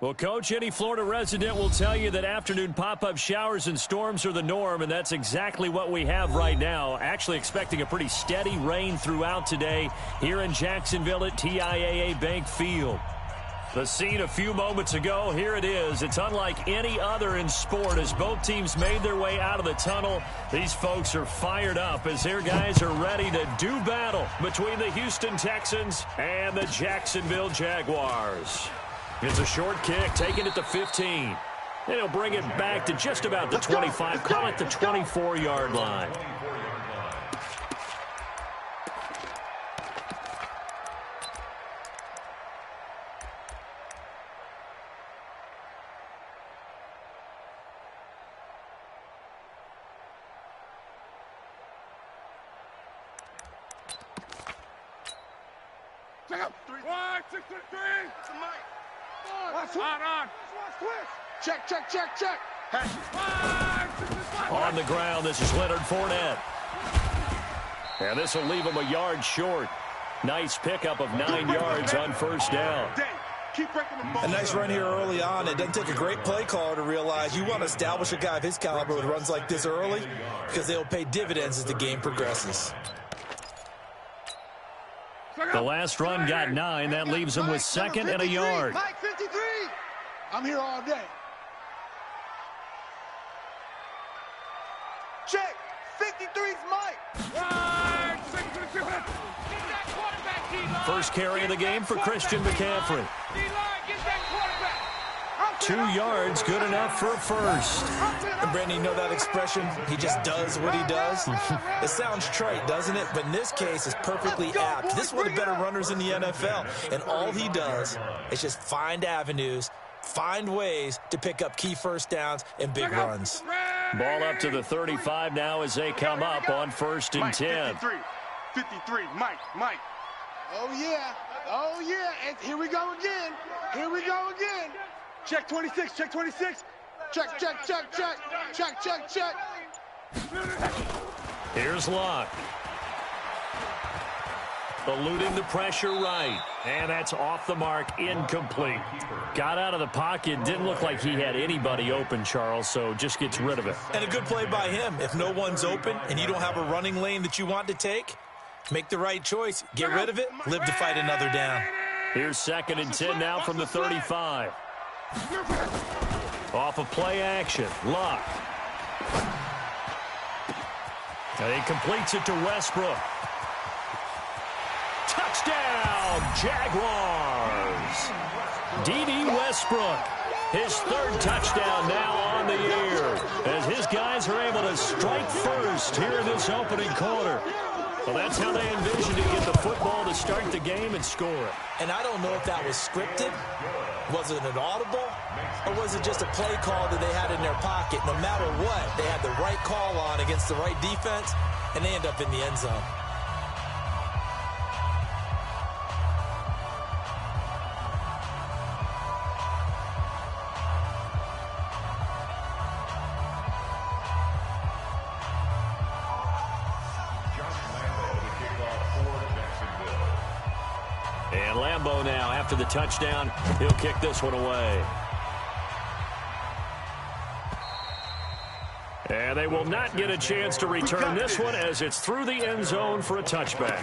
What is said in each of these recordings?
Well, Coach, any Florida resident will tell you that afternoon pop-up showers and storms are the norm, and that's exactly what we have right now. Actually expecting a pretty steady rain throughout today here in Jacksonville at TIAA Bank Field. The scene a few moments ago, here it is. It's unlike any other in sport as both teams made their way out of the tunnel. These folks are fired up as their guys are ready to do battle between the Houston Texans and the Jacksonville Jaguars. It's a short kick, taken at the 15. And he'll bring it back to just about the 25, call it the 24-yard line. Check out. 1, 6, 3. On. Check. On the ground, this is Leonard Fournette. And this will leave him a yard short. Nice pickup of 9 yards on first down. A nice run here early on. It doesn't take a great play caller to realize you want to establish a guy of his caliber with runs like this early because they'll pay dividends as the game progresses. The last run got 9. That leaves him with second and a yard. Mike 53. I'm here all day. Check. 53's Mike. First carry of the game for Christian McCaffrey. 2 yards, good enough for a first. And Brandon, you know that expression? He just does what he does. It sounds trite, doesn't it? But in this case, it's perfectly apt. This is one of the better runners in the NFL. And all he does is just find avenues, find ways to pick up key first downs and big runs. Ball up to the 35 now as they come up on 1st and 10. 53, Mike. Oh, yeah. And here we go again. Check 26. Check. Here's Luck. Eluding the pressure right. And that's off the mark, incomplete. Got out of the pocket, didn't look like he had anybody open, Charles, so just gets rid of it. And a good play by him. If no one's open and you don't have a running lane that you want to take, make the right choice. Get rid of it, live to fight another down. Here's 2nd and 10 now from the 35. Off of play action, Luck. And he completes it to Westbrook. Touchdown, Jaguars. D.D. Westbrook, his 3rd touchdown now on the year, as his guys are able to strike first here in this opening quarter. Well, that's how they envisioned to get the football to start the game and score it. And I don't know if that was scripted. Was it an audible? Or was it just a play call that they had in their pocket? No matter what, they had the right call on against the right defense, and they end up in the end zone. And Lambeau now, after the touchdown, he'll kick this one away. And they will not get a chance to return this one as it's through the end zone for a touchback.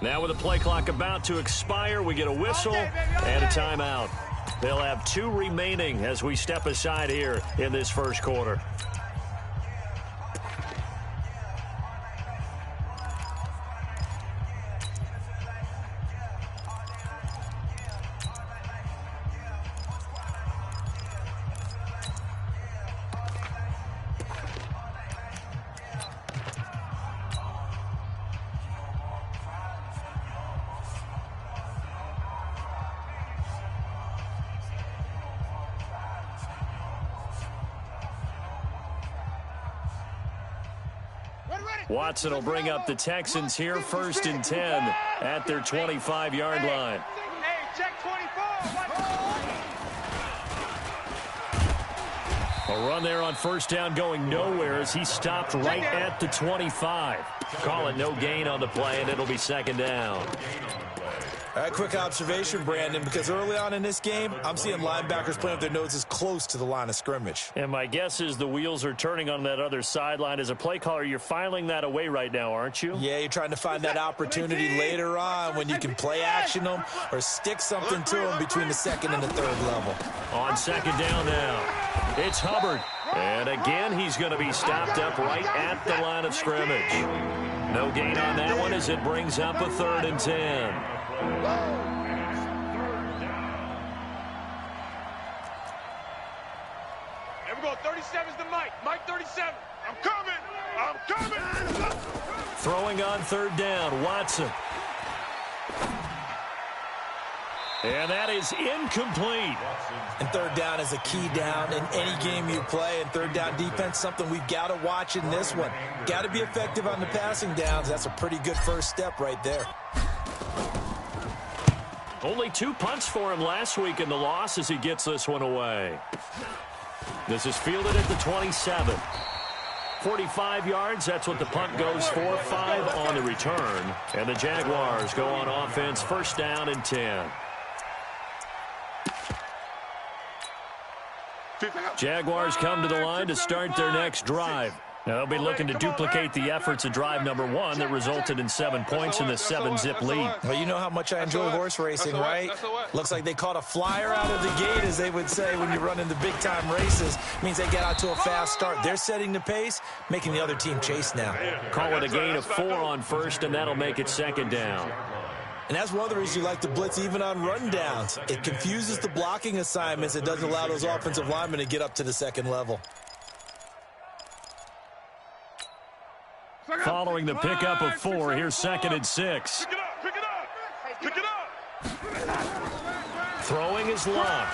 Now with the play clock about to expire, we get a whistle and a timeout. They'll have 2 remaining as we step aside here in this first quarter. Watson will bring up the Texans here, 1st and 10 at their 25-yard line. Hey, check 24. A run there on 1st down going nowhere as he stopped right at the 25. Call it no gain on the play, and it'll be 2nd down. All right, quick observation, Brandon, because early on in this game, I'm seeing linebackers playing with their noses close to the line of scrimmage. And my guess is the wheels are turning on that other sideline. As a play caller, you're filing that away right now, aren't you? Yeah, you're trying to find that opportunity later on when you can play action them or stick something to them between the 2nd and the 3rd level. On 2nd down now, it's Hubbard. And again, he's going to be stopped up right at the line of scrimmage. No gain on that one as it brings up a 3rd and 10. Here we go. 37's the Mike. Mike 37. I'm coming. I'm coming. Throwing on 3rd down, Watson. And that is incomplete. And 3rd down is a key down in any game you play. And 3rd down defense, something we've got to watch in this one. Got to be effective on the passing downs. That's a pretty good first step right there. Only 2 punts for him last week in the loss as he gets this one away. This is fielded at the 27. 45 yards, that's what the punt goes for. 5 on the return. And the Jaguars go on offense, 1st down and 10. Jaguars come to the line to start their next drive. Now they'll be looking to duplicate the efforts of drive number 1 that resulted in 7 points in the 7-zip lead. Well, you know how much I enjoy horse racing, right? Looks like they caught a flyer out of the gate, as they would say when you run into big-time races. Means they get out to a fast start. They're setting the pace, making the other team chase now. Call it a gain of 4 on 1st, and that'll make it 2nd down. And that's one of the reasons you like to blitz even on rundowns. It confuses the blocking assignments. It doesn't allow those offensive linemen to get up to the 2nd level. Following the pickup of 4, here's 2nd and 6. Pick it up. Pick it up. Pick it up. Throwing his lock.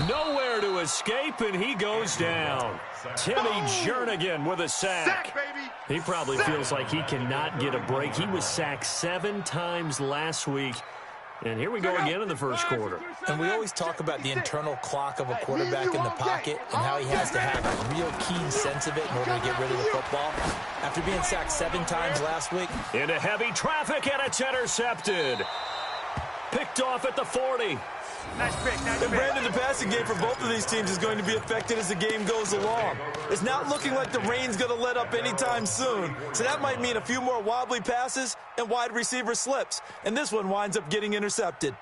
Nowhere to escape, and he goes down. Timmy Jernigan with a sack. Baby. He probably feels like he cannot get a break. He was sacked 7 times last week. And here we go again in the 1st quarter. And we always talk about the internal clock of a quarterback in the pocket and how he has to have a real keen sense of it in order to get rid of the football. After being sacked 7 times last week. Into heavy traffic, and it's intercepted. Picked off at the 40. Nice pick. And Brandon, the passing game for both of these teams is going to be affected as the game goes along. It's not looking like the rain's going to let up anytime soon. So that might mean a few more wobbly passes and wide receiver slips. And this one winds up getting intercepted.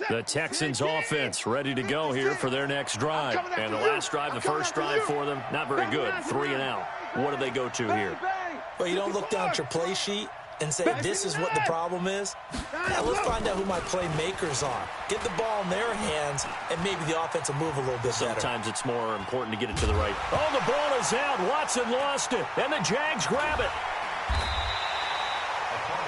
The Texans offense ready to go here for their next drive. And the last drive, the first drive for them, not very good. 3 and out. What do they go to here? Well, you don't look down at your play sheet and say, this is what the problem is. Now, let's find out who my playmakers are. Get the ball in their hands, and maybe the offense will move a little bit better. Sometimes it's more important to get it to the right. Oh, the ball is out. Watson lost it, and the Jags grab it.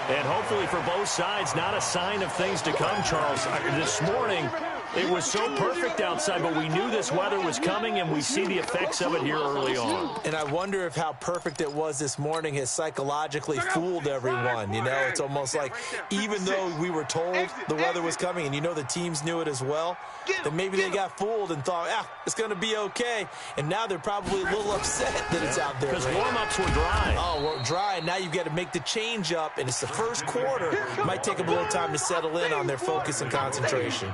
And hopefully for both sides, not a sign of things to come, Charles. This morning, it was so perfect outside, but we knew this weather was coming, and we see the effects of it here early on. And I wonder if how perfect it was this morning has psychologically fooled everyone. You know, it's almost like even though we were told the weather was coming, and you know the teams knew it as well, that maybe they got fooled and thought, it's going to be okay. And now they're probably a little upset that it's out there. Because warm-ups were dry. Oh, well, dry, and now you've got to make the change up, and it's the first quarter. Might take them a little time to settle in on their focus and concentration.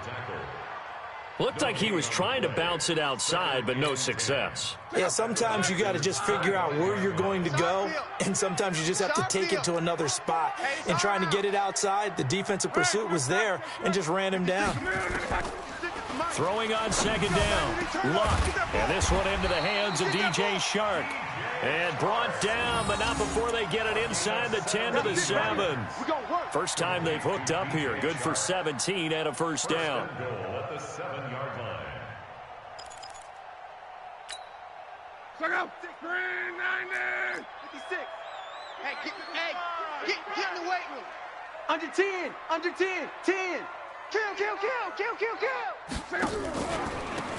Looked like he was trying to bounce it outside, but no success. Yeah, sometimes you got to just figure out where you're going to go, and sometimes you just have to take it to another spot. And trying to get it outside, the defensive pursuit was there and just ran him down. Throwing on second down. Luck. And this one into the hands of DJ Shark. And brought down, but not before they get it inside the 10 to the 7. First time they've hooked up here. Good for 17 and a first down. At the 7-yard line. Check out. 390. 56. Hey, get in the weight room. Under 10. Under 10. 10. Kill.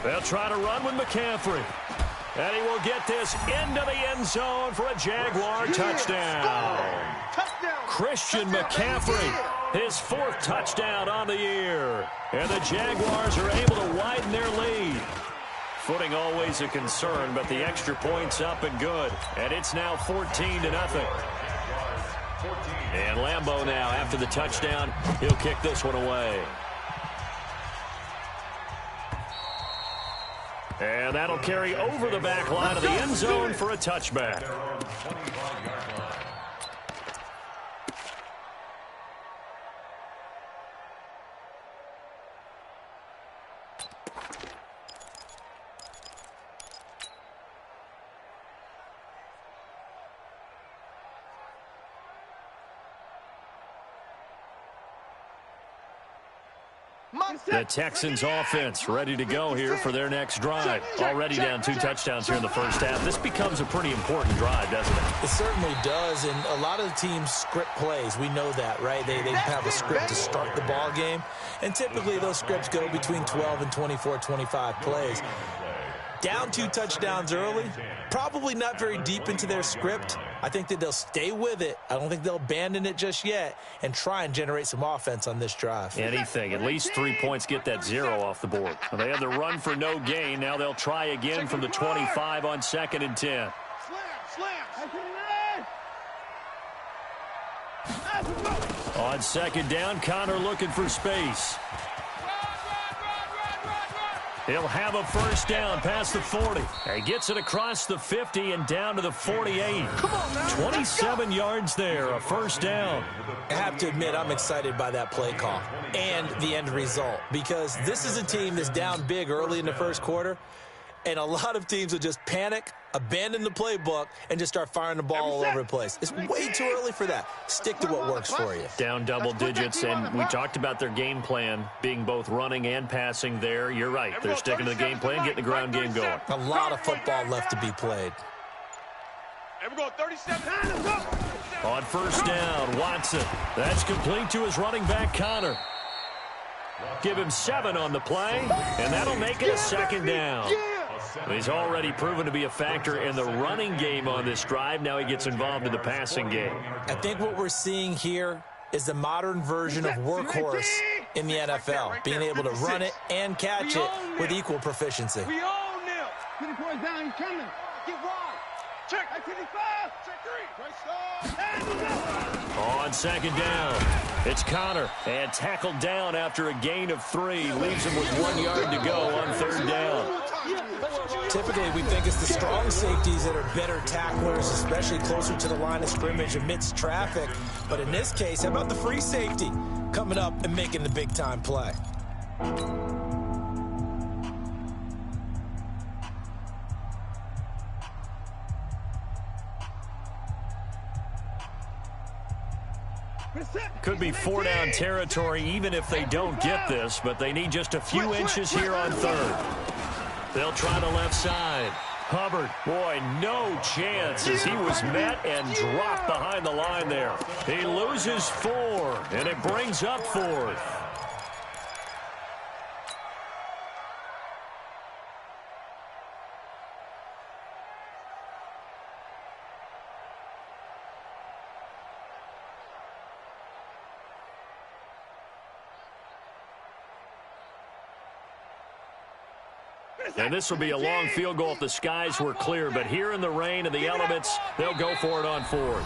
They'll try to run with McCaffrey. And he will get this into the end zone for a Jaguar touchdown. Christian McCaffrey, his 4th touchdown on the year. And the Jaguars are able to widen their lead. Footing always a concern, but the extra point's up and good. And it's now 14-0. And Lambeau now, after the touchdown, he'll kick this one away. And that'll carry over the back line of the end zone for a touchback. The Texans offense ready to go here for their next drive. Already down 2 touchdowns here in the first half. This becomes a pretty important drive, doesn't it? It certainly does, and a lot of the teams script plays. We know that, right? They have a script to start the ball game, and typically those scripts go between 12 and 24, 25 plays. Down 2 touchdowns early, probably not very deep into their script. I think that they'll stay with it. I don't think they'll abandon it just yet and try and generate some offense on this drive. Anything. At least 3 points get that 0 off the board. Well, they had the run for no gain. Now they'll try again from the 25 on 2nd and 10. On 2nd down, Connor looking for space. He'll have a first down past the 40. He gets it across the 50 and down to the 48. 27 yards there, a first down. I have to admit, I'm excited by that play call and the end result, because this is a team that's down big early in the first quarter, and a lot of teams will just panic, abandon the playbook, and just start firing the ball all over the place. It's way too early for that. Stick to what works for you. Down double digits, and we talked about their game plan being both running and passing there. You're right. They're sticking to the game plan, getting the ground game going. A lot of football left to be played. On first down, Watson. That's complete to his running back, Connor. Give him 7 on the play, and that'll make it a 2nd down. He's already proven to be a factor in the running game on this drive. Now he gets involved in the passing game. I think what we're seeing here is the modern version of workhorse in the NFL, being able to run it and catch it with equal proficiency. We own them. 24 down, he's coming. Get wide. Check. 55. Check 3. On 2nd down, it's Connor, and tackled down after a gain of 3. Leaves him with 1 yard to go on 3rd down. Typically, we think it's the strong safeties that are better tacklers, especially closer to the line of scrimmage amidst traffic. But in this case, how about the free safety coming up and making the big-time play? Could be 4-down territory even if they don't get this, but they need just a few inches here on 3rd. They'll try the left side. Hubbard, boy, no chance as he was met and dropped behind the line there. He loses 4, and it brings up 4th. And this will be a long field goal if the skies were clear. But here in the rain and the elements, they'll go for it on 4th.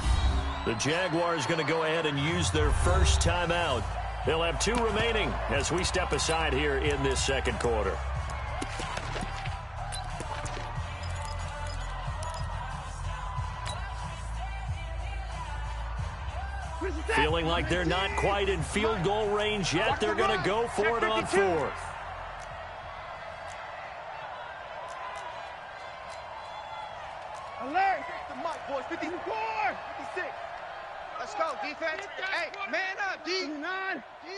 The Jaguars going to go ahead and use their first timeout. They'll have 2 remaining as we step aside here in this 2nd quarter. Feeling like they're not quite in field goal range yet. They're going to go for it on 4th. Alert! The mic, boys. 54! 56. Let's go, defense. Hey, man up, D. 59. D.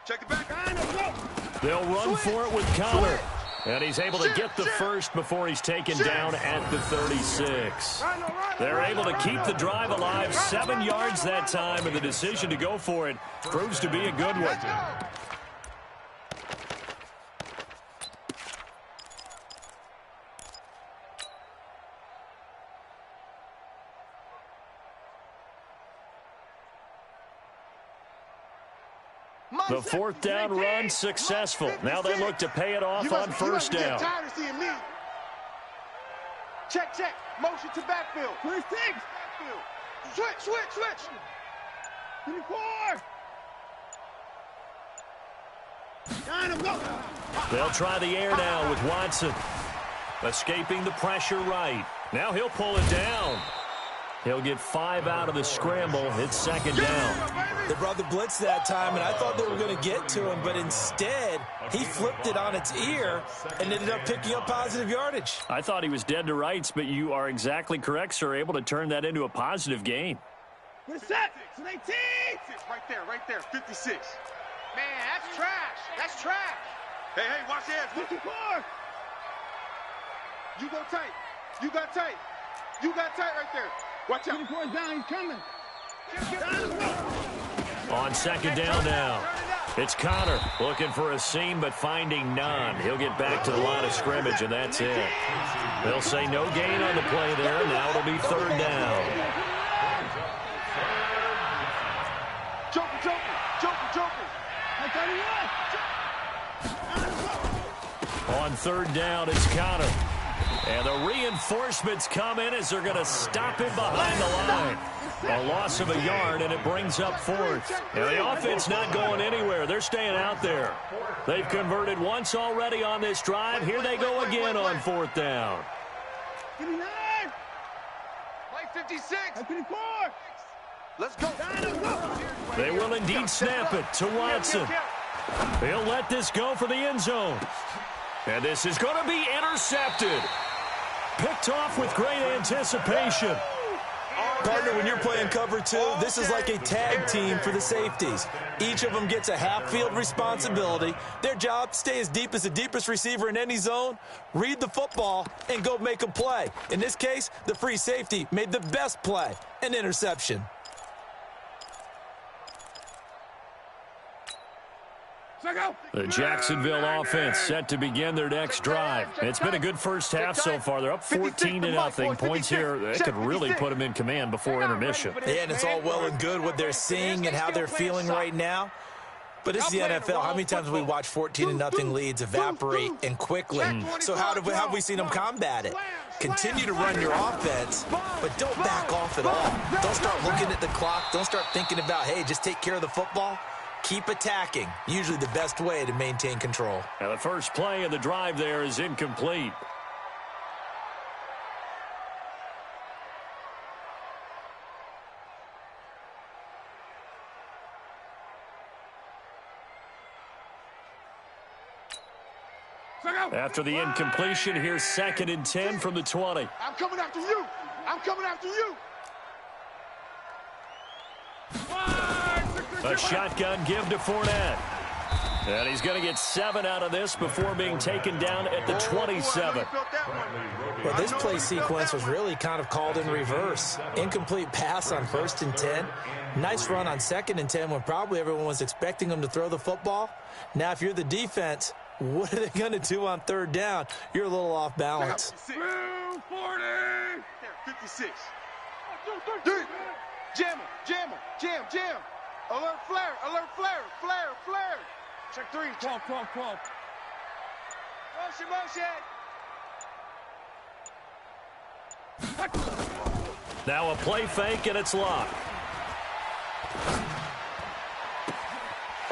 Check it back. They'll run for it with Connor. And he's able to get the first before he's taken down at the 36. They're able to keep the drive alive. 7 yards that time, and the decision to go for it proves to be a good one. The fourth down run successful. Now they look to pay it off on first down. Check, check. Motion to backfield. 26. Backfield. Switch. 24. They'll try the air now with Watson. Escaping the pressure right. Now he'll pull it down. He'll get 5 out of the scramble. It's second down. They brought the blitz that time, and I thought they were going to get to him, but instead, he flipped it on its ear and ended up picking up positive yardage. I thought he was dead to rights, but you are exactly correct, sir. Able to turn that into a positive gain. We're set. 18. Right there. 56. Man, that's trash. Hey, watch the edge. 54. You go tight. You got tight right there. Watch out. 24 is down. He's coming. On second down now. It's Connor looking for a seam, but finding none. He'll get back to the line of scrimmage, and that's it. They'll say no gain on the play there. Now it'll be third down. Joker. On third down, it's Connor. And the reinforcements come in as they're going to stop him behind the line. A loss of a yard, and it brings up fourth. And the offense not going anywhere. They're staying out there. They've converted once already on this drive. Here they go again on fourth down. 56. 54. Let's go. They will indeed snap it to Watson. He'll let this go for the end zone. And this is going to be intercepted. Picked off with great anticipation. Partner, when you're playing cover two, this is like a tag team for the safeties. Each of them gets a half-field responsibility. Their job, stay as deep as the deepest receiver in any zone, read the football, and go make a play. In this case, the free safety made the best play, an interception. The Jacksonville offense set to begin their next drive. It's been a good first half so far. They're up 14-0. Points here that could really put them in command before intermission. Yeah, and it's all well and good what they're seeing and how they're feeling right now. But this is the NFL. How many times have we watched 14-0 leads evaporate and quickly? So how have we seen them combat it? Continue to run your offense, but don't back off at all. Don't start looking at the clock. Don't start thinking about, hey, just take care of the football. Keep attacking. Usually the best way to maintain control. Now the first play of the drive there is incomplete. After the incompletion, here's 2nd and 10 from the 20. I'm coming after you. A shotgun give to Fournette. And he's going to get 7 out of this before being taken down at the 27. Well, this play sequence was really kind of called in reverse. Incomplete pass on 1st and 10. Nice run on 2nd and 10 when probably everyone was expecting them to throw the football. Now, if you're the defense, what are they going to do on 3rd down? You're a little off balance. 40. 56. Jam. Alert flare. Check 3. 12. Motion. Now a play fake, and it's locked.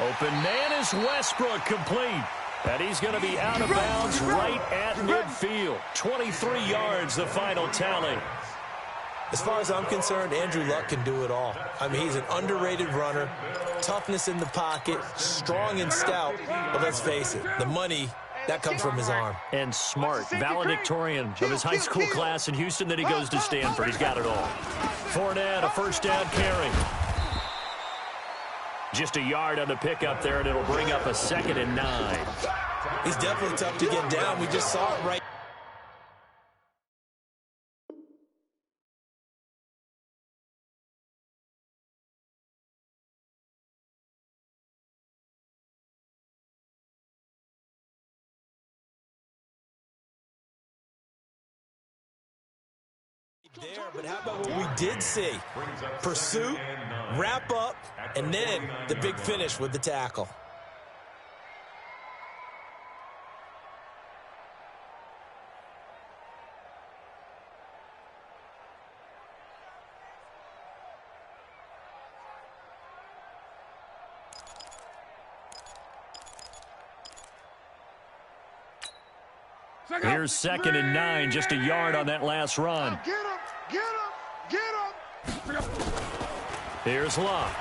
Open man is Westbrook, complete. And he's going to be out of bounds right at midfield. 23 yards, the final tally. As far as I'm concerned, Andrew Luck can do it all. I mean, he's an underrated runner, toughness in the pocket, strong and stout. But let's face it, the money, that comes from his arm. And smart, valedictorian of his high school class in Houston. Then he goes to Stanford. He's got it all. Fournette, a first down carry. Just a yard on the pickup there, and it'll bring up a 2nd and 9. He's definitely tough to get down. We just saw it right. There, but how about what we did see? Pursuit, wrap up, and then the big finish with the tackle. Here's 2nd and 9, just a yard on that last run. Get him, get him, get him. Here's Luck.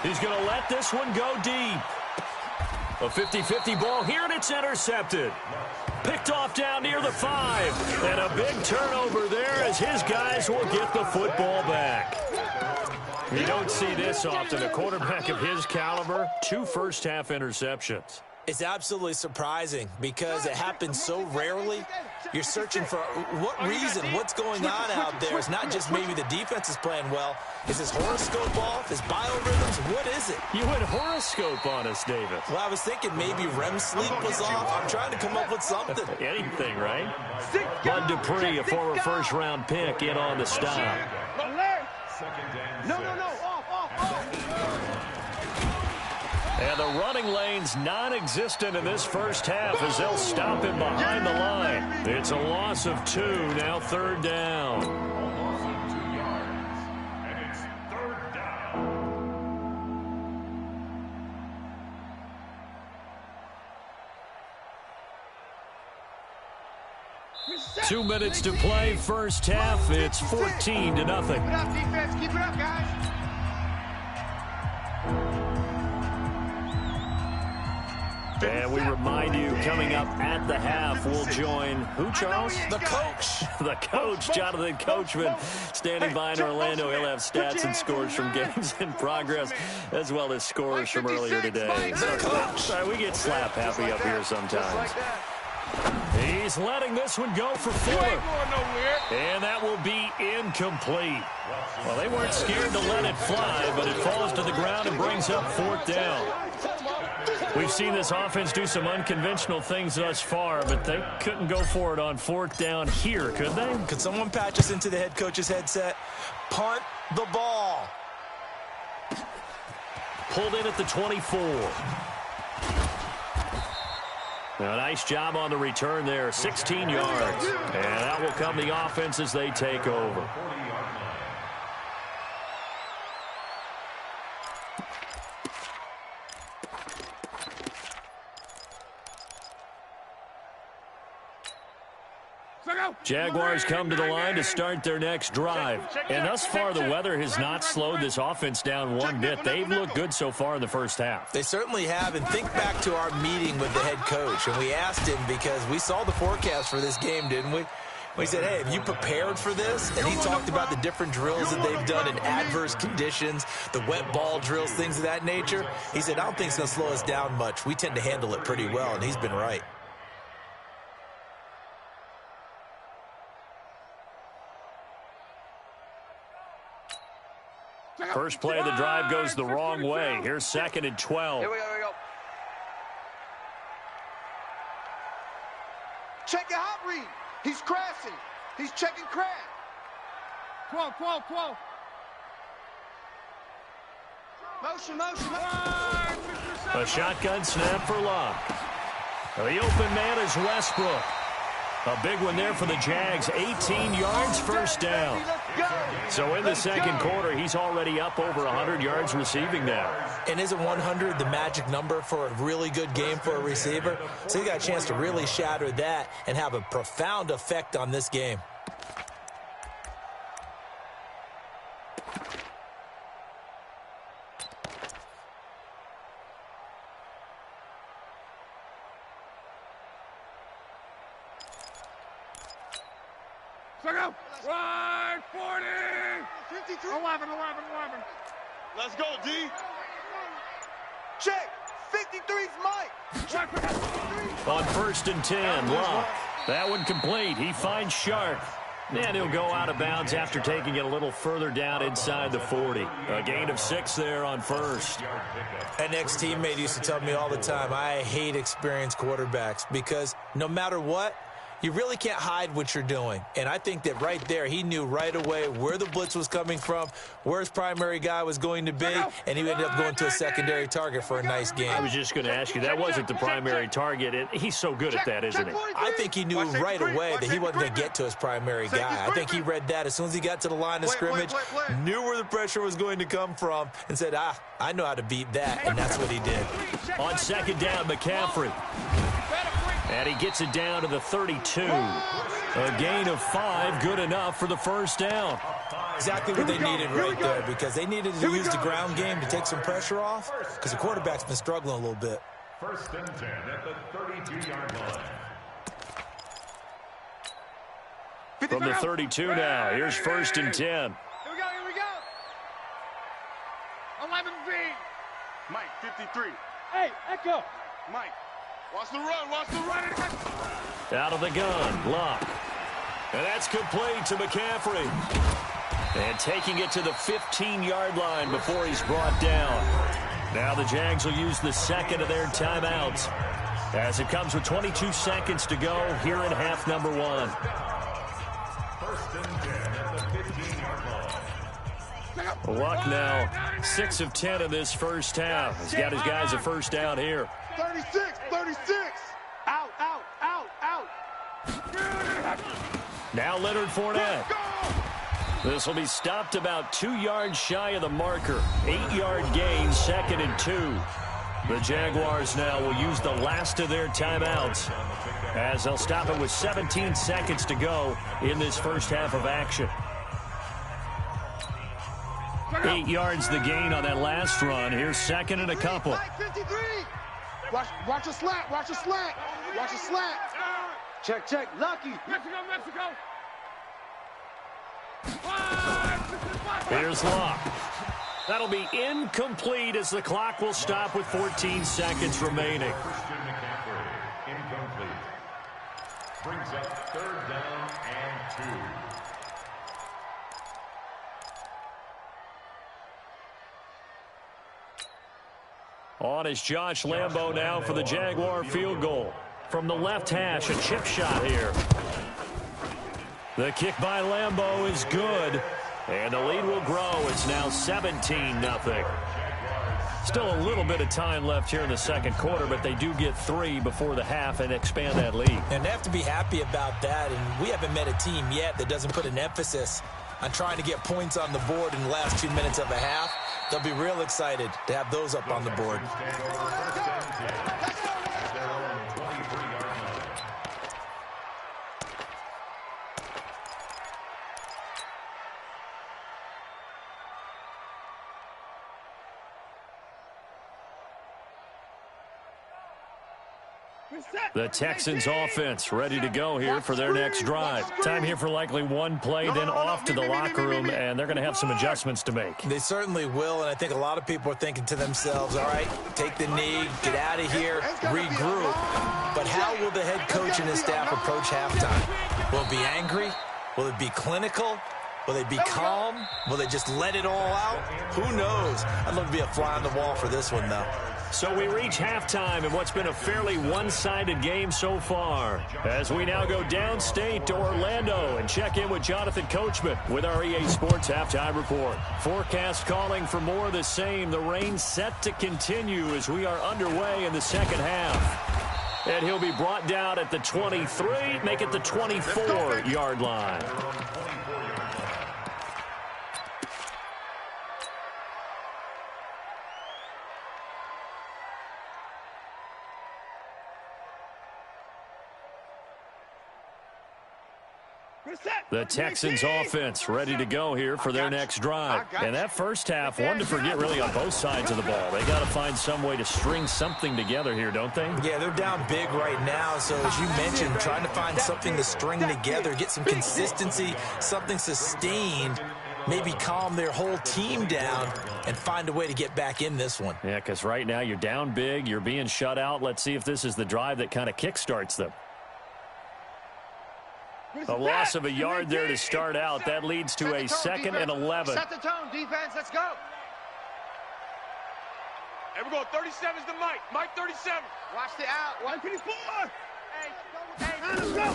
He's going to let this one go deep. A 50-50 ball here, and it's intercepted. Picked off down near the 5. And a big turnover there as his guys will get the football back. You don't see this often. A quarterback of his caliber, 2 first-half interceptions. It's absolutely surprising because it happens so rarely. You're searching for what reason, what's going on out there. It's not just maybe the defense is playing well. Is his horoscope off? His biorhythms? What is it? You went horoscope on us, David. Well, I was thinking maybe REM sleep was off. I'm trying to come up with something. Anything, right? Bud Dupree, a former first-round pick, in on the stop. No, off. And the running lane's non-existent in this first half as they'll stop him behind the line. It's a loss of 2, now 3rd down. And it's 3rd down. 2 minutes to play, first half. It's 14-0. Keep it up, defense. Keep it up, guys. And we remind you, coming up at the half, we'll join who, Charles? The coach. The coach, Jonathan Coachman, standing by in Orlando. He'll have stats and scores from games in progress, as well as scores from earlier today. So, we get slap happy up here sometimes. He's letting this one go for Fuller. And that will be incomplete. Well, they weren't scared to let it fly, but it falls to the ground and brings up 4th down. We've seen this offense do some unconventional things thus far, but they couldn't go for it on 4th down here, could they? Could someone patch us into the head coach's headset? Punt the ball. Pulled in at the 24. Now, nice job on the return there, 16 yards. And that will come the offense as they take over. Jaguars come to the line to start their next drive. And thus far, the weather has not slowed this offense down one bit. They've looked good so far in the first half. They certainly have. And think back to our meeting with the head coach. And we asked him because we saw the forecast for this game, didn't we? We said, hey, have you prepared for this? And he talked about the different drills that they've done in adverse conditions, the wet ball drills, things of that nature. He said, I don't think it's going to slow us down much. We tend to handle it pretty well, and he's been right. First play of the drive goes the wrong way. Here's 2nd and 12. Here we go. Check your hot read. He's crashing. He's checking crash. 12. Motion. A shotgun snap for Luck. The open man is Westbrook. A big one there for the Jags. 18 yards, first down. So in the second quarter, he's already up over 100 yards receiving now. And isn't 100 the magic number for a really good game for a receiver? So he got a chance to really shatter that and have a profound effect on this game. Right, 40. 53. 11. Let's go, D. Check. 53's Mike. On 1st and 10, Luck. That one complete. He finds Sharp. And he'll go out of bounds after taking it a little further down inside the 40. A gain of 6 there on 1st. An ex-teammate used to tell me all the time, I hate experienced quarterbacks because no matter what, you really can't hide what you're doing. And I think that right there, he knew right away where the blitz was coming from, where his primary guy was going to be, and he ended up going to a secondary target for a nice game. I was just going to ask you, that wasn't the primary target. He's so good at that, isn't he? I think he knew right away that he wasn't going to get to his primary guy. I think he read that as soon as he got to the line of scrimmage, knew where the pressure was going to come from, and said, I know how to beat that, and that's what he did. On 2nd down, McCaffrey. And he gets it down to the 32. A gain of 5, good enough for the first down. Exactly what they needed right there, because they needed to use the ground game to take some pressure off, because the quarterback's been struggling a little bit. First and 10 at the 32-yard line. From the 32 now, here's first and 10. Here we go. 11 feet. Mike, 53. Hey, Echo. Mike, watch the run. Out of the gun, Luck. And that's complete to McCaffrey. And taking it to the 15-yard line before he's brought down. Now the Jags will use the second of their timeouts as it comes with 22 seconds to go here in half number 1. First and 10 at the 15-yard line. Luck now 6 of 10 in this first half. He's got his guys a first down here. 36. Out. Now Leonard Fournette. This will be stopped about 2 yards shy of the marker. 8-yard gain, second and 2. The Jaguars now will use the last of their timeouts as they'll stop it with 17 seconds to go in this first half of action. 8 yards the gain on that last run. Here's second and a couple. 53. Watch a slant. Check. Lucky. Mexico. Here's Luck. That'll be incomplete as the clock will stop with 14 seconds remaining. Christian McCaffrey, incomplete. Brings up third down and 2. On is Josh Lambo now for the Jaguar field goal. From the left hash, a chip shot here. The kick by Lambo is good. And the lead will grow. It's now 17-0. Still a little bit of time left here in the second quarter, but they do get 3 before the half and expand that lead. And they have to be happy about that. And we haven't met a team yet that doesn't put an emphasis on trying to get points on the board in the last 2 minutes of a half. They'll be real excited to have those up on the board. The Texans offense ready to go here for their next drive. Time here for likely one play, then off to the locker room, and they're going to have some adjustments to make. They certainly will, and I think a lot of people are thinking to themselves, all right, take the knee, get out of here, regroup. But how will the head coach and his staff approach halftime? Will it be angry? Will it be clinical? Will they be calm? Will they just let it all out? Who knows? I'd love to be a fly on the wall for this one, though. So we reach halftime in what's been a fairly one-sided game so far. As we now go downstate to Orlando and check in with Jonathan Coachman with our EA Sports Halftime Report. Forecast calling for more of the same. The rain set to continue as we are underway in the second half. And he'll be brought down at the 23, make it the 24-yard line. The Texans offense ready to go here for their next drive. And that first half, one to forget really on both sides of the ball. They got to find some way to string something together here, don't they? Yeah, they're down big right now. So as you mentioned, trying to find something to string together, get some consistency, something sustained, maybe calm their whole team down and find a way to get back in this one. Yeah, because right now you're down big, you're being shut out. Let's see if this is the drive that kind of kickstarts them. A loss of a yard there to start out. That leads to a 2nd and 11. Set the tone, defense. Let's go. Here we go. 37's the Mike. Mike 37. Watch the out. 154. Hey, let's go.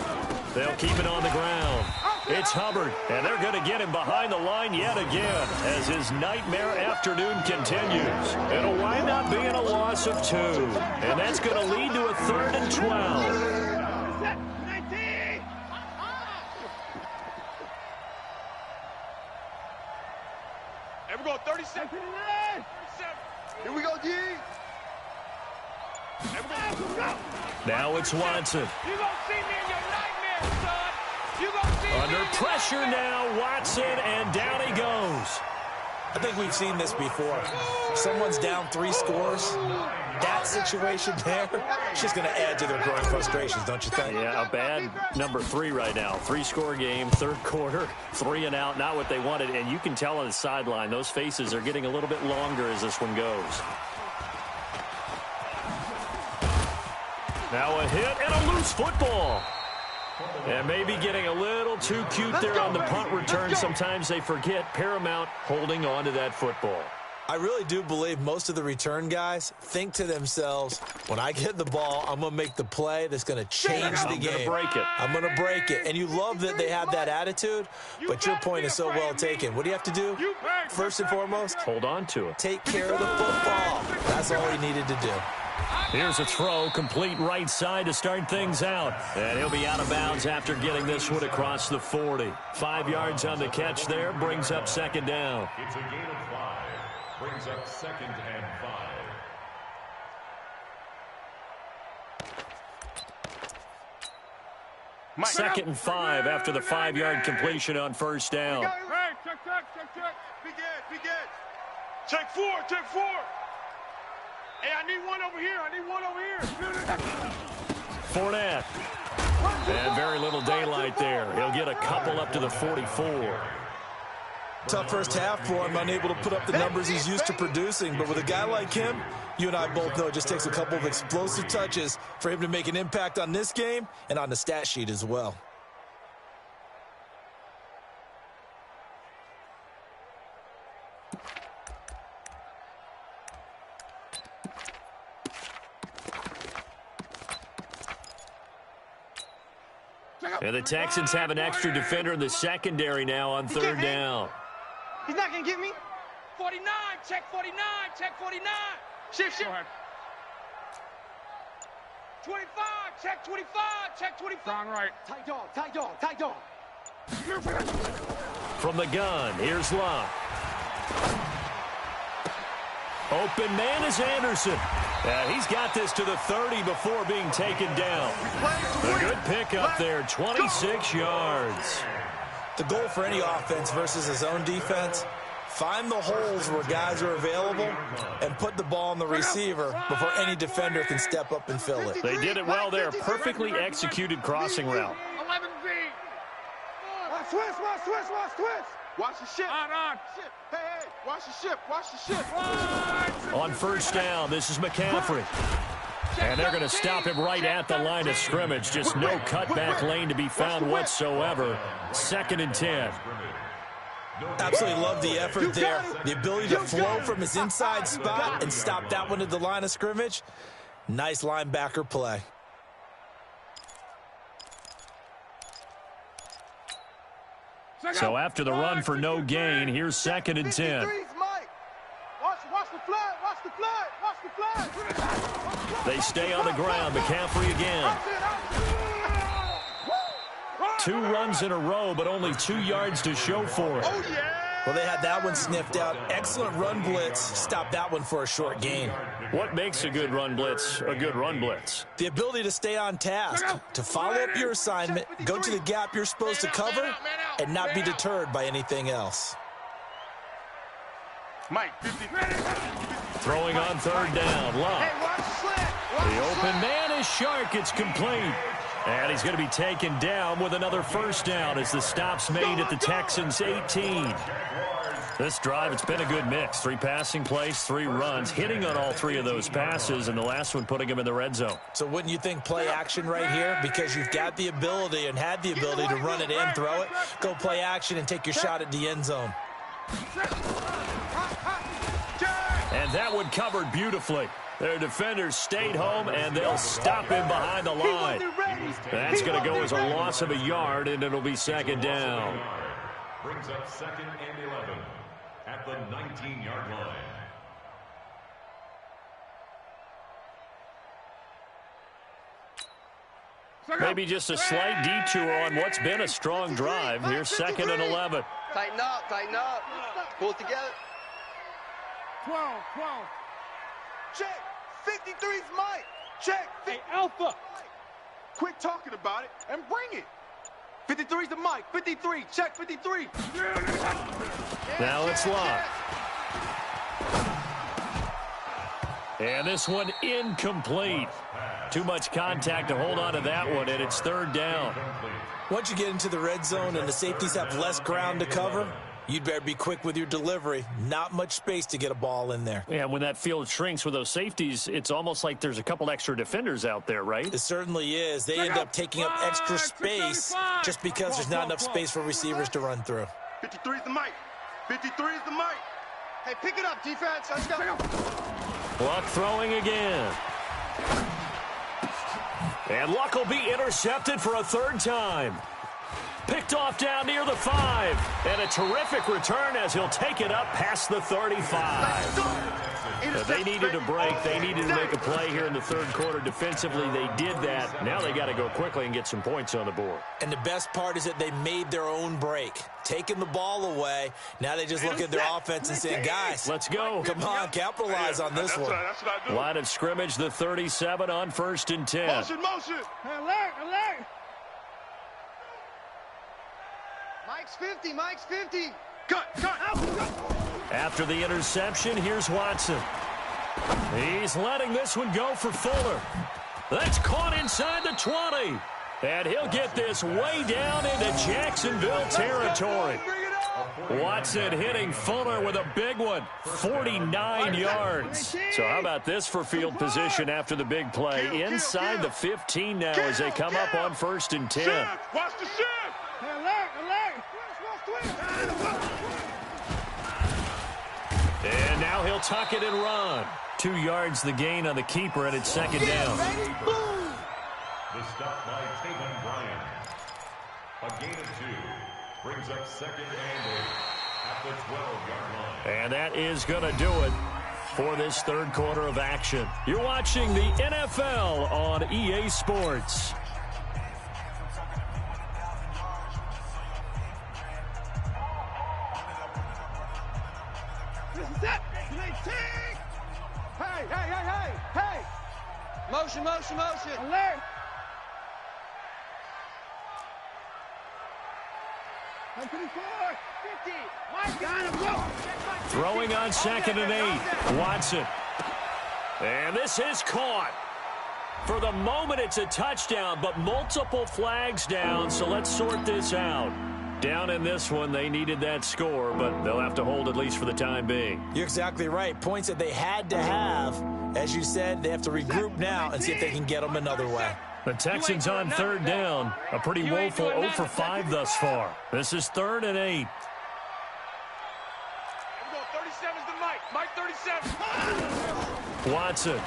They'll keep it on the ground. It's Hubbard, and they're going to get him behind the line yet again as his nightmare afternoon continues. It'll wind up being a loss of 2, and that's going to lead to a 3rd and 12. Here we go, 37. Here we go, D. Here we go, Now it's Watson. You gonna see me in your nightmares, son. You gonna see Under pressure now, Watson, and down he goes. I think we've seen this before. If someone's down 3 scores, that situation there, it's just going to add to their growing frustrations, don't you think? Yeah, a bad number 3 right now. 3-score game, third quarter, 3 and out, not what they wanted. And you can tell on the sideline, those faces are getting a little bit longer as this one goes. Now a hit and a loose football. And maybe getting a little too cute there on the punt return. Sometimes they forget paramount holding on to that football. I really do believe most of the return guys think to themselves, when I get the ball, I'm going to make the play that's going to change the game. I'm going to break it. And you love that they have that attitude, but your point is so well taken. What do you have to do? First and foremost, hold on to it. Take care of the football. That's all he needed to do. Here's a throw, complete right side to start things out. And he'll be out of bounds after getting this one across the 40. 5 yards on the catch there, brings up second down. It's a gain of 5. Brings up 2nd and 5. 2nd and 5 after the 5-yard completion on first down. Hey, check. Big Ed. Check 4. Hey, I need one over here. Fournette. And very little daylight there. He'll get a couple up to the 44. Tough first half for him, unable to put up the numbers he's used to producing. But with a guy like him, you and I both know it just takes a couple of explosive touches for him to make an impact on this game and on the stat sheet as well. And the Texans have an extra defender in the secondary now on third down. He's not going to get me. 49, check 49. Shift. 25, check 25. Wrong right. Tight dog. From the gun, here's Locke. Open man is Anderson. He's got this to the 30 before being taken down. A good pickup there, 26 yards. The goal for any offense versus his own defense, find the holes where guys are available and put the ball on the receiver before any defender can step up and fill it. They did it well there. Perfectly executed crossing route. 11B. Watch twist. Watch the ship. On. Hey, watch the ship. On first down, this is McCaffrey. And they're going to stop him right at the line of scrimmage. Just no cutback lane to be found whatsoever. 2nd and 10. Absolutely love the effort there. The ability to flow from his inside spot and stop that one at the line of scrimmage. Nice linebacker play. So after the run for no gain, here's 2nd and 10. Watch the flag. They stay on the ground. McCaffrey again. 2 runs in a row, but only 2 yards to show for it. Well, they had that one sniffed out. Excellent run blitz. Stopped that one for a short gain. What makes a good run blitz a good run blitz? The ability to stay on task, to follow up your assignment, go to the gap you're supposed to cover, and not be deterred by anything else. Mike, 50. Throwing on third down. Locke. The open man is Shark. It's complete. And he's going to be taken down with another first down as the stop's made at the Texans' 18. This drive, it's been a good mix. 3 passing plays, 3 runs, hitting on all 3 of those passes, and the last one putting him in the red zone. So wouldn't you think play action right here? Because you've got the ability and had the ability to run it in, throw it, go play action and take your shot at the end zone. And that one covered beautifully. Their defenders stayed home, and they'll stop him behind the line. That's going to go as a loss of a yard, and it'll be 2nd down. Brings up 2nd and 11 at the 19-yard line. Maybe just a slight detour on what's been a strong drive. Here's 2nd and 11. Tighten up. Pull it together. 12. Check. 53's Mike. Check. Hey, Alpha. Quit talking about it and bring it. 53's the mic. 53. Check 53. Now it's locked. And this one incomplete. Too much contact to hold on to that one, and it's third down. Once you get into the red zone and the safeties have less ground to cover, you'd better be quick with your delivery. Not much space to get a ball in there. Yeah, when that field shrinks with those safeties, it's almost like there's a couple extra defenders out there, right? It certainly is. They end up taking up extra space just because there's not enough space for receivers to run through. 53's the mic. 53's the mic. Hey, pick it up, defense. Let's go. Luck throwing again. And Luck will be intercepted for a third time. Picked off down near the 5. And a terrific return as he'll take it up past the 35. They needed a break. They needed to make a play here in the third quarter. Defensively, they did that. Now they got to go quickly and get some points on the board. And the best part is that they made their own break. Taking the ball away. Now they just look at their offense and say, guys, let's go. Come on, capitalize on this one. That's what I do. Line of scrimmage, the 37 on 1st and 10. Motion. Alert. Mike's 50. Mike's 50. Cut. After the interception, here's Watson. He's letting this one go for Fuller. That's caught inside the 20. And he'll get this way down into Jacksonville territory. Watson hitting Fuller with a big one, 49 yards. So how about this for field position after the big play? Inside the 15 now as they come up on 1st and 10. Watch the shift. Alert. And now he'll tuck it and run. 2 yards the gain on the keeper, and it's second down. The stop by Taven Bryan. A gain of 2 brings up 2nd and 8 at the 12-yard line. And that is going to do it for this third quarter of action. You're watching the NFL on EA Sports. Hey. Motion. Alert. Throwing on 2nd and 8. Watson. And this is caught. For the moment, it's a touchdown, but multiple flags down, so let's sort this out. Down in this one, they needed that score, but they'll have to hold at least for the time being. You're exactly right. Points that they had to have. As you said, they have to regroup now and see if they can get them another way. The Texans on third down. A pretty woeful 0 for 5 thus far. This is 3rd and 8. Here we go. 37's the mic. Mike 37. Watson.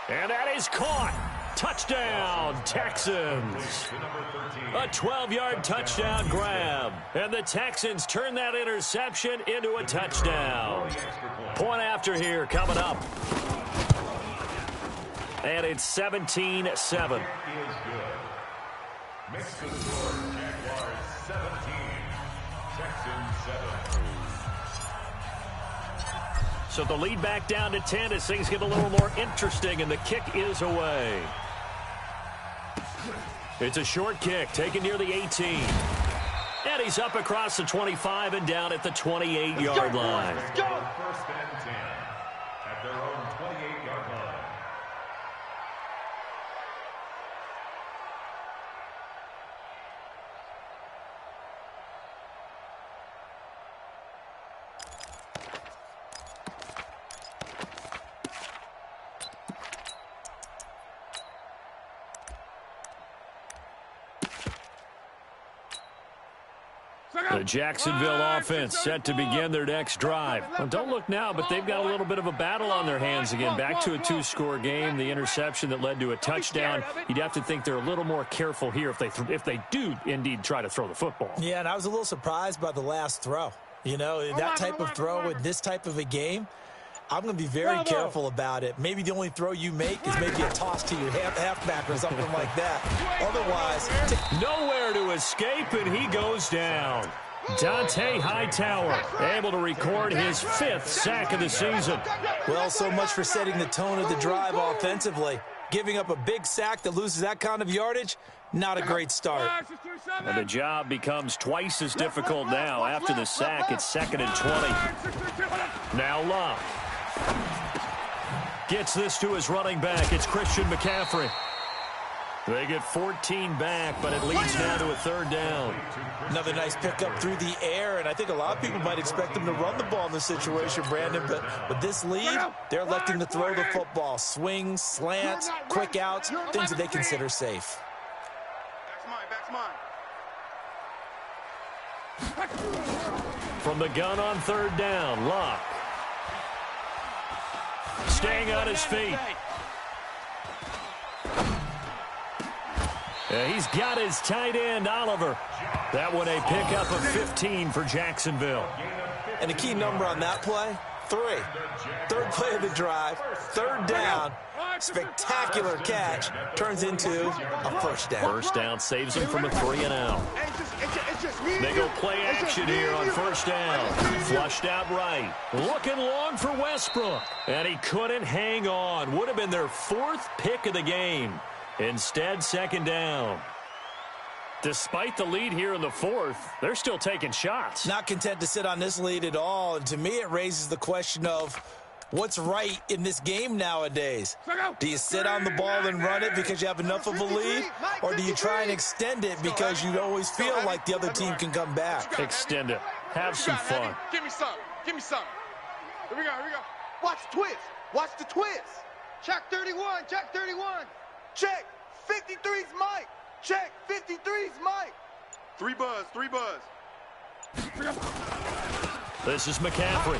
And that is caught. Touchdown, Texans. A 12-yard touchdown grab. And the Texans turn that interception into a touchdown. Point after here coming up. And it's 17-7. Makes the score Jaguars 17, Texans 7. So the lead back down to 10 as things get a little more interesting, and the kick is away. It's a short kick taken near the 18. And he's up across the 25 and down at the 28-yard line. First and 10 at their own 28-yard line. The Jacksonville offense set to begin their next drive. Well, don't look now, but they've got a little bit of a battle on their hands again. Back to a 2-score game. The interception that led to a touchdown. You'd have to think they're a little more careful here if they do indeed try to throw the football. Yeah, and I was a little surprised by the last throw. You know, that type of throw in this type of a game, I'm going to be very careful about it. Maybe the only throw you make is maybe a toss to your halfback or something like that. Otherwise, nowhere to escape, and he goes down. Dante Hightower able to record his 5th sack of the season. Well, so much for setting the tone of the drive offensively. Giving up a big sack that loses that kind of yardage, not a great start. And the job becomes twice as difficult now. After the sack, it's 2nd and 20. Now Love gets this to his running back. It's Christian McCaffrey. They get 14 back, but it leads now to a 3rd down. Another nice pickup through the air, and I think a lot of people might expect them to run the ball in this situation, Brandon, but with this lead, they're electing to throw the football. Swings, slants, quick outs, things that they consider safe. Back's mine. From the gun on 3rd down, Locke. Staying on his feet. He's got his tight end, Oliver. That one a pickup of 15 for Jacksonville. And a key number on that play, 3. 3rd play of the drive, 3rd down, spectacular catch, turns into a 1st down. 1st down saves him from a 3-and-out. They go play action here on 1st down. Flushed out right. Looking long for Westbrook. And he couldn't hang on. Would have been their 4th pick of the game. Instead, 2nd down. Despite the lead here in the 4th, they're still taking shots. Not content to sit on this lead at all. And to me, it raises the question of what's right in this game nowadays. Do you sit on the ball and run it because you have enough of a lead? Or do you try and extend it because you always feel like the other team can come back? Extend it. Have some fun. Give me some. Give me some. Here we go. Here we go. Watch the twist. Watch the twist. Check 31. Check 31. Check. 53's Mike. Check. 53's Mike. 3 buzz. 3 buzz. This is McCaffrey.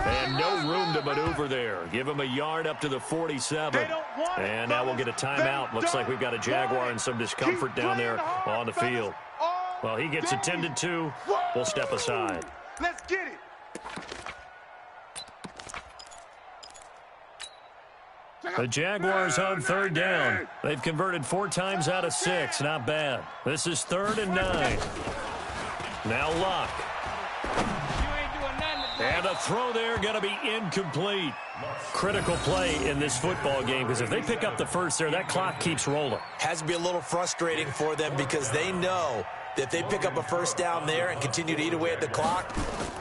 And no room to maneuver there. Give him a yard up to the 47. And now we'll get a timeout. Looks like we've got a Jaguar and some discomfort down there on the field. Well, he gets attended to. We'll step aside. Let's get it. The Jaguars on 3rd down. They've converted 4 times out of 6. Not bad. This is 3rd and 9. Now Locke. And a throw there going to be incomplete. Critical play in this football game because if they pick up the 1st there, that clock keeps rolling. Has to be a little frustrating for them because they know that if they pick up a 1st down there and continue to eat away at the clock,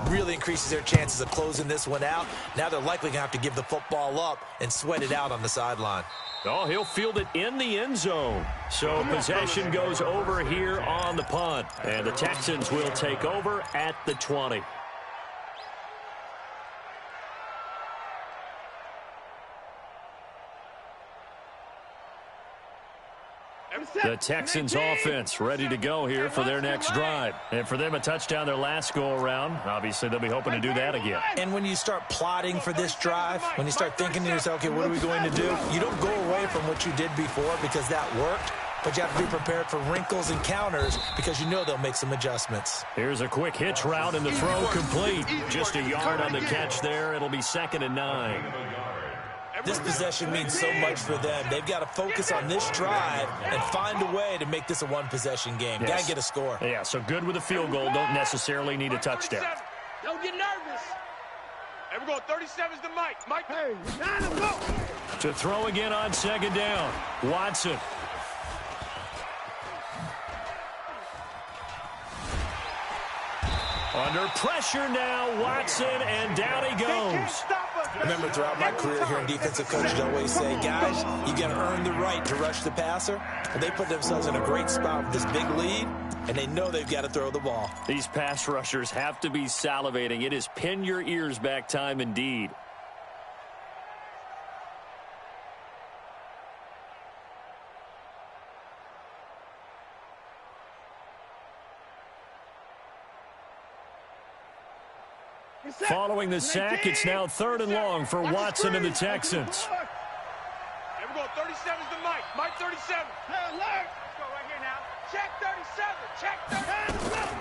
really increases their chances of closing this one out. Now they're likely going to have to give the football up and sweat it out on the sideline. Oh, he'll field it in the end zone. So possession goes over here on the punt. And the Texans will take over at the 20. The Texans offense ready to go here for their next drive. And for them, a touchdown their last go-around. Obviously, they'll be hoping to do that again. And when you start plotting for this drive, when you start thinking to yourself, okay, what are we going to do? You don't go away from what you did before because that worked. But you have to be prepared for wrinkles and counters because you know they'll make some adjustments. Here's a quick hitch route and the throw complete. Just a yard on the catch there. It'll be 2nd and 9. This possession means so much for them. They've got to focus on this drive and find a way to make this a one-possession game. Yes. Got to get a score. Yeah, so good with a field goal. Don't necessarily need a touchdown. Don't get nervous. Hey, we're going 37's to Mike. Mike. Hey, line him up. To throw again on 2nd down. Watson. Under pressure now, Watson, and down he goes. Remember, throughout my career here in defensive coach, I'd always say, guys, you got to earn the right to rush the passer. And they put themselves in a great spot with this big lead, and they know they've got to throw the ball. These pass rushers have to be salivating. It is pin your ears back time indeed. Following the sack, it's now 3rd and long for Watson and the Texans. Hey, we're going 37's to Mike. Mike 37. Hey, alert. Let's go right here now. Check 37. Check 37.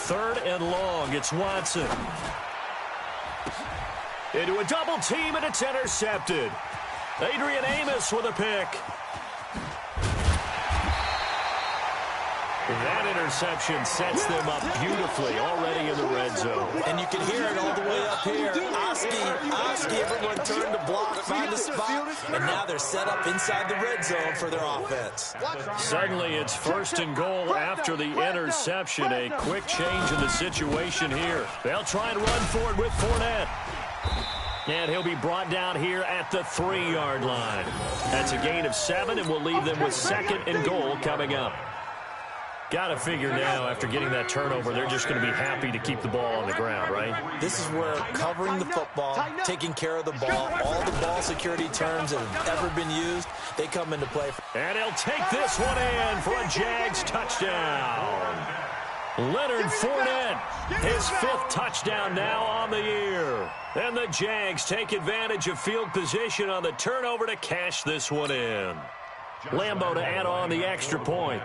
3rd and long, it's Watson. Into a double team, and it's intercepted. Adrian Amos with a pick. That interception sets them up beautifully already in the red zone. And you can hear it all the way up here. Oski, everyone turned to block, find a spot, and now they're set up inside the red zone for their offense. Suddenly it's 1st and goal after the interception. A quick change in the situation here. They'll try and run for it with Fournette. And he'll be brought down here at the 3-yard line. That's a gain of 7, and we'll leave them with 2nd and goal coming up. Got to figure now, after getting that turnover, they're just going to be happy to keep the ball on the ground, right? This is where covering the football, taking care of the ball, all the ball security terms that have ever been used, they come into play. And he'll take this one in for a Jags touchdown. Leonard Fournette, his 5th touchdown now on the year. And the Jags take advantage of field position on the turnover to cash this one in. Lambeau to add on the extra point.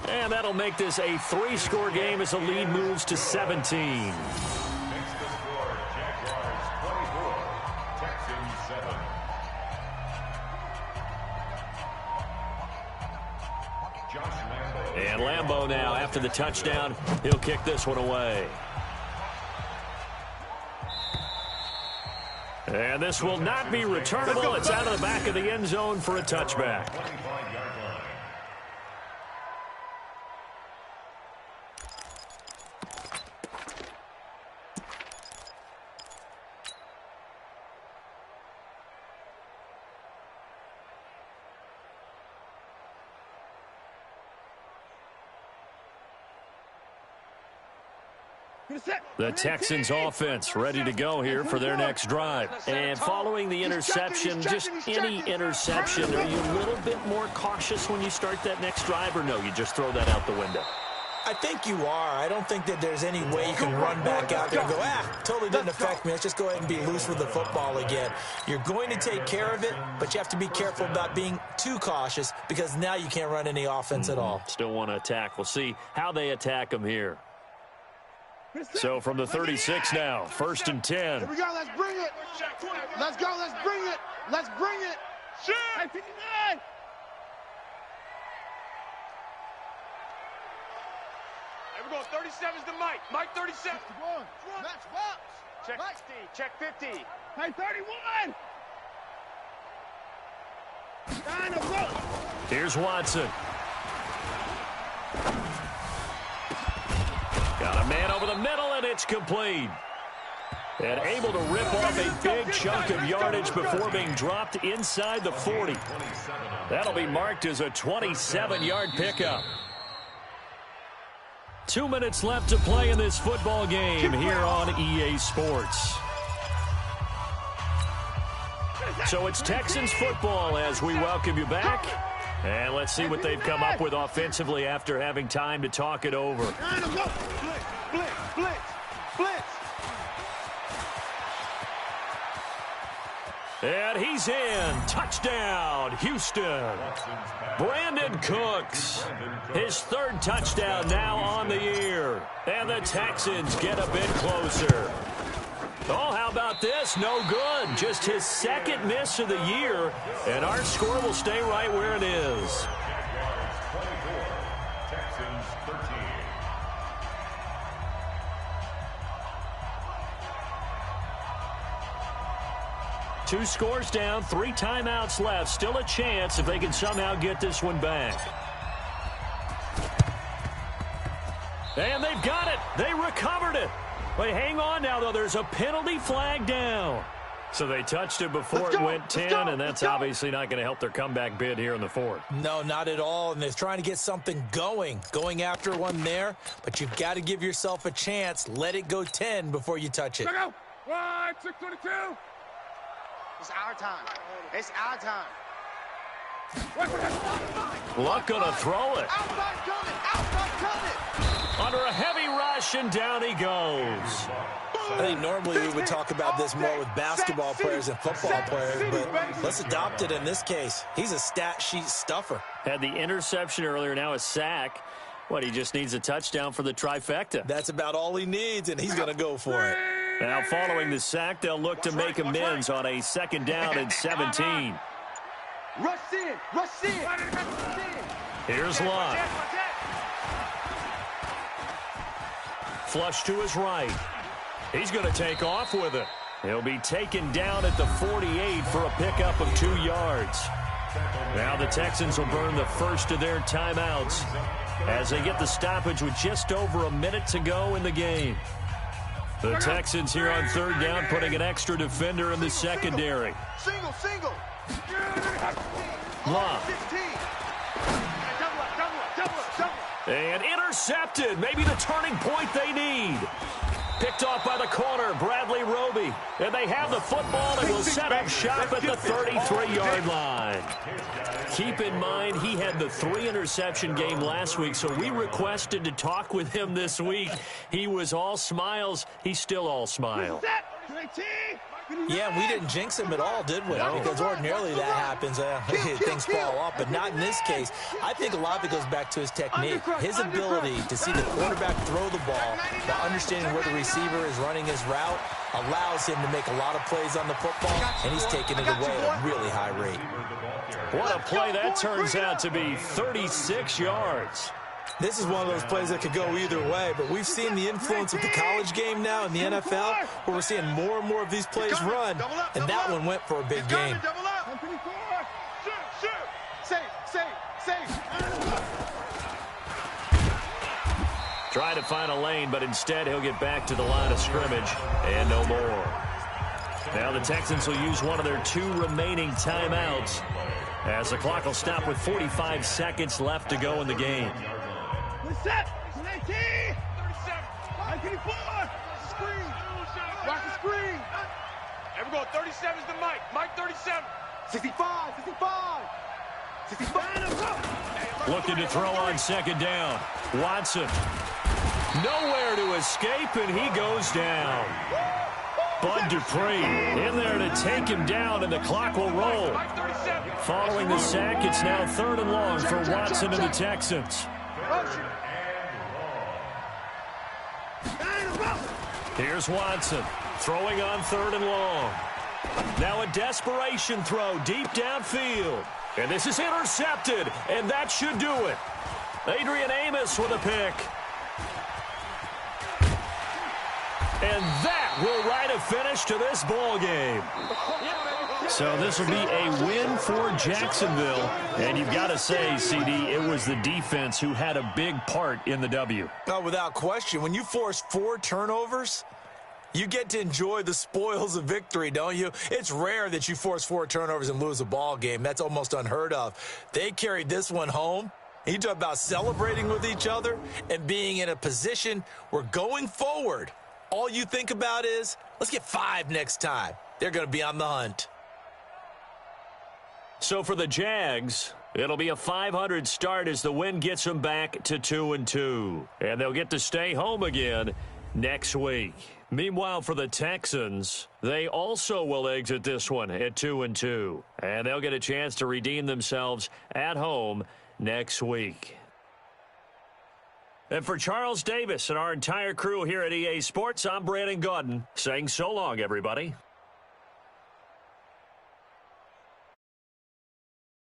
And that'll make this a 3-score game as the lead moves to 17. Makes the score Jaguars 24, Texans 7. And Lambeau now, after the touchdown, he'll kick this one away. And this will not be returnable. It's out of the back of the end zone for a touchback. 25-yard line. The Texans offense ready to go here for their next drive. And following the interception, just any interception, are you a little bit more cautious when you start that next drive, or no, you just throw that out the window? I think you are. I don't think that there's any way you can run back out there and go, totally didn't affect me. Let's just go ahead and be loose with the football again. You're going to take care of it, but you have to be careful about being too cautious because now you can't run any offense at all. Still want to attack. We'll see how they attack them here. So from the 36 now, 1st and 10. Here we go, let's bring it. Let's go, let's bring it. Let's bring it. Shit. 59. Here we go, 37's the Mike. Mike 37. Match box. Check 50, check 50. Hey, 31. Down the road. Here's Watson. Got a man over the middle, and it's complete. And able to rip off a big chunk of yardage before being dropped inside the 40. That'll be marked as a 27-yard pickup. 2 minutes left to play in this football game here on EA Sports. So it's Texans football as we welcome you back. And let's see what they've come up with offensively after having time to talk it over. Blitz, blitz, blitz. And he's in. Touchdown, Houston. Brandon Cooks, his 3rd touchdown now on the year. And the Texans get a bit closer. Oh, how about this? No good. Just his 2nd miss of the year. And our score will stay right where it is. Jaguars 24, Texans 13. Two scores down, 3 timeouts left. Still a chance if they can somehow get this one back. And they've got it. They recovered it. But hang on now, though. There's a penalty flag down. So they touched it before it went 10, and that's obviously not going to help their comeback bid here in the 4th. No, not at all, and they're trying to get something going after one there, but you've got to give yourself a chance. Let it go 10 before you touch it. Go. 622. It's our time. It's our time. Luck going to throw it. Outside coming. Outside coming. Under a heavy rush, and down he goes. I think normally we would talk about this more with basketball players and football players, but let's adopt it in this case. He's a stat sheet stuffer. Had the interception earlier, now a sack. What, he just needs a touchdown for the trifecta. That's about all he needs, and he's going to go for it. Now following the sack, they'll look to make amends on a 2nd down and 17. Rush in. Rush in. Here's Love. Flush to his right. He's going to take off with it. He'll be taken down at the 48 for a pickup of 2 yards. Now the Texans will burn the first of their timeouts as they get the stoppage with just over a minute to go in the game. The Texans here on third down putting an extra defender in the secondary. Single. Love. And intercepted. Maybe the turning point they need. Picked off by the corner, Bradley Roby. And they have the football and will set up shop at the 33-yard line. Keep in mind, he had the 3-interception game last week, so we requested to talk with him this week. He was all smiles. He's still all smiles. Yeah, we didn't jinx him at all, did we? No. Because ordinarily that happens. Things fall off, but not in this case. I think a lot of it goes back to his technique. His ability to see the quarterback throw the ball while understanding where the receiver is running his route allows him to make a lot of plays on the football, and he's taking it away at a really high rate. What a play that turns out to be, 36 yards. This is one of those plays that could go either way, but we've seen the influence of the college game now in the NFL, where we're seeing more and more of these plays run, and that one went for a big game. Trying to find a lane, but instead he'll get back to the line of scrimmage, and no more. Now the Texans will use one of their 2 remaining timeouts, as the clock will stop with 45 seconds left to go in the game. Set. 19. 37. 94. Screen. Watch the screen. There we go. 37 is the Mike. Mike 37. 65. 65. Looking to throw on second down. Watson. Nowhere to escape, and he goes down. Bud Dupree in there to take him down, and the clock will roll. Following the sack, it's now 3rd and long for Watson and the Texans. Here's Watson throwing on 3rd and long. Now a desperation throw deep downfield. And this is intercepted, and that should do it. Adrian Amos with a pick. And that will write a finish to this ball game. So this will be a win for Jacksonville. And you've got to say, CD, it was the defense who had a big part in the W. Oh, without question. When you force 4 turnovers, you get to enjoy the spoils of victory, don't you? It's rare that you force 4 turnovers and lose a ball game. That's almost unheard of. They carried this one home. You talk about celebrating with each other and being in a position where going forward, all you think about is, let's get 5 next time. They're going to be on the hunt. So for the Jags, it'll be a .500 start as the win gets them back to 2-2. And they'll get to stay home again next week. Meanwhile, for the Texans, they also will exit this one at 2-2. And they'll get a chance to redeem themselves at home next week. And for Charles Davis and our entire crew here at EA Sports, I'm Brandon Gaudin saying so long, everybody.